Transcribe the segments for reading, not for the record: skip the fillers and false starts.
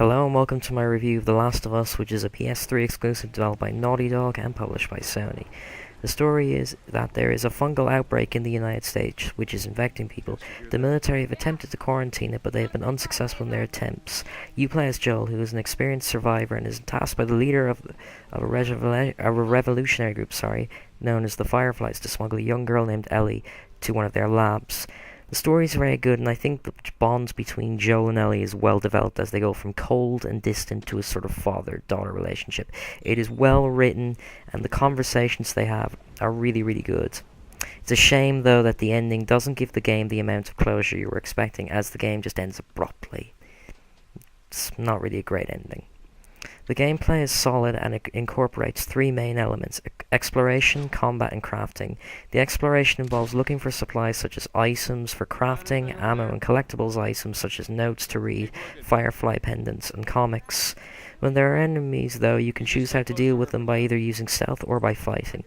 Hello and welcome to my review of The Last of Us, which is a PS3 exclusive developed by Naughty Dog and published by Sony. The story is that there is a fungal outbreak in the United States, which is infecting people. The military have attempted to quarantine it, but they have been unsuccessful in their attempts. You play as Joel, who is an experienced survivor and is tasked by the leader of a revolutionary group, known as the Fireflies, to smuggle a young girl named Ellie to one of their labs. The story is very good, and I think the bonds between Joel and Ellie is well developed as they go from cold and distant to a sort of father-daughter relationship. It is well written, and the conversations they have are really, really good. It's a shame, though, that the ending doesn't give the game the amount of closure you were expecting, as the game just ends abruptly. It's not really a great ending. The gameplay is solid and it incorporates three main elements: exploration, combat, and crafting. The exploration involves looking for supplies such as items for crafting, ammo, and collectibles items such as notes to read, firefly pendants, and comics. When there are enemies, though, you can choose how to deal with them by either using stealth or by fighting.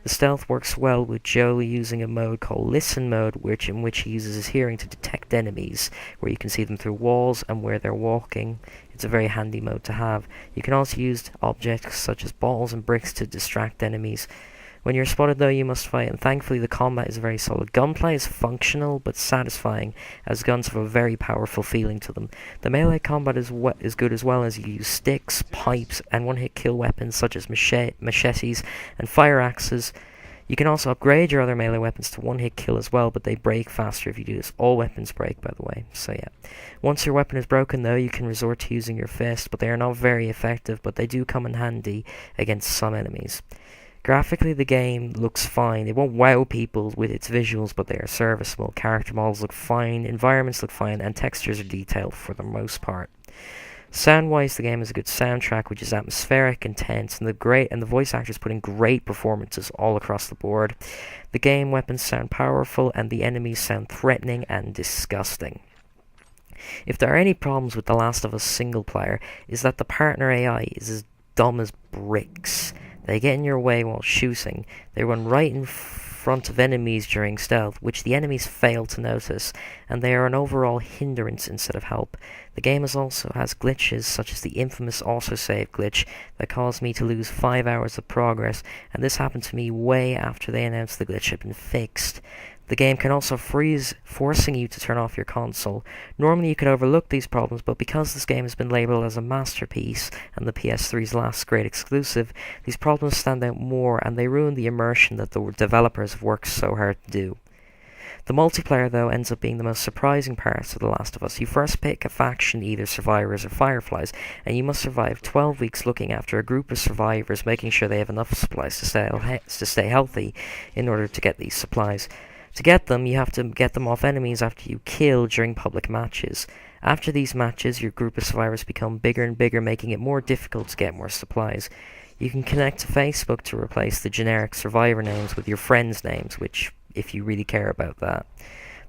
The stealth works well with Joel using a mode called Listen Mode, in which he uses his hearing to detect enemies, where you can see them through walls and where they're walking. It's a very handy mode to have. You can also use objects such as balls and bricks to distract enemies. When you're spotted, though, you must fight, and thankfully the combat is very solid. Gunplay is functional but satisfying, as guns have a very powerful feeling to them. The melee combat is good as well, as you use sticks, pipes, and one-hit kill weapons such as machetes and fire axes. You can also upgrade your other melee weapons to one-hit kill as well, but they break faster if you do this. All weapons break, by the way, so yeah. Once your weapon is broken, though, you can resort to using your fist, but they are not very effective, but they do come in handy against some enemies. Graphically, the game looks fine. It won't wow people with its visuals, but they are serviceable. Character models look fine, environments look fine, and textures are detailed for the most part. Sound-wise, the game has a good soundtrack, which is atmospheric, intense, and the voice actors put in great performances all across the board. The game weapons sound powerful, and the enemies sound threatening and disgusting. If there are any problems with The Last of Us single player, is that the partner AI is as dumb as bricks. They get in your way while shooting. They run right in front of enemies during stealth, which the enemies fail to notice, and they are an overall hindrance instead of help. The game also has glitches, such as the infamous autosave glitch that caused me to lose 5 hours of progress, and this happened to me way after they announced the glitch had been fixed. The game can also freeze, forcing you to turn off your console. Normally you could overlook these problems, but because this game has been labelled as a masterpiece and the PS3's last great exclusive, these problems stand out more and they ruin the immersion that the developers have worked so hard to do. The multiplayer, though, ends up being the most surprising part of The Last of Us. You first pick a faction, either survivors or fireflies, and you must survive 12 weeks looking after a group of survivors, making sure they have enough supplies to stay healthy in order to get these supplies. To get them, you have to get them off enemies after you kill during public matches. After these matches, your group of survivors become bigger and bigger, making it more difficult to get more supplies. You can connect to Facebook to replace the generic survivor names with your friends' names, which, if you really care about that.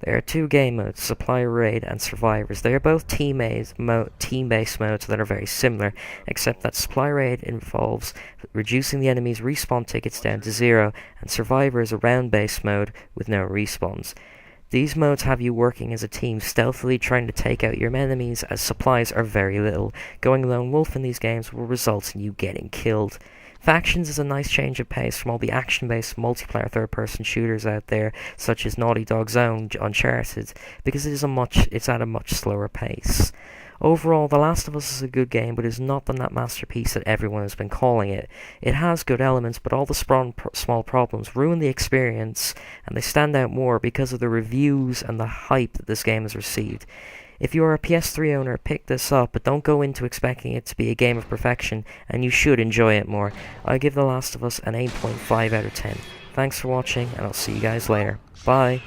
There are two game modes, Supply Raid and Survivors. They are both team-based modes that are very similar, except that Supply Raid involves reducing the enemy's respawn tickets down to 0, and Survivor is a round-based mode with no respawns. These modes have you working as a team, stealthily trying to take out your enemies, as supplies are very little. Going lone wolf in these games will result in you getting killed. Factions is a nice change of pace from all the action-based multiplayer third-person shooters out there, such as Naughty Dog's own Uncharted, because it's at a much slower pace. Overall, The Last of Us is a good game, but it is not that masterpiece that everyone has been calling it. It has good elements, but all the small problems ruin the experience, and they stand out more because of the reviews and the hype that this game has received. If you are a PS3 owner, pick this up, but don't go into expecting it to be a game of perfection, and you should enjoy it more. I give The Last of Us an 8.5 out of 10. Thanks for watching, and I'll see you guys later. Bye!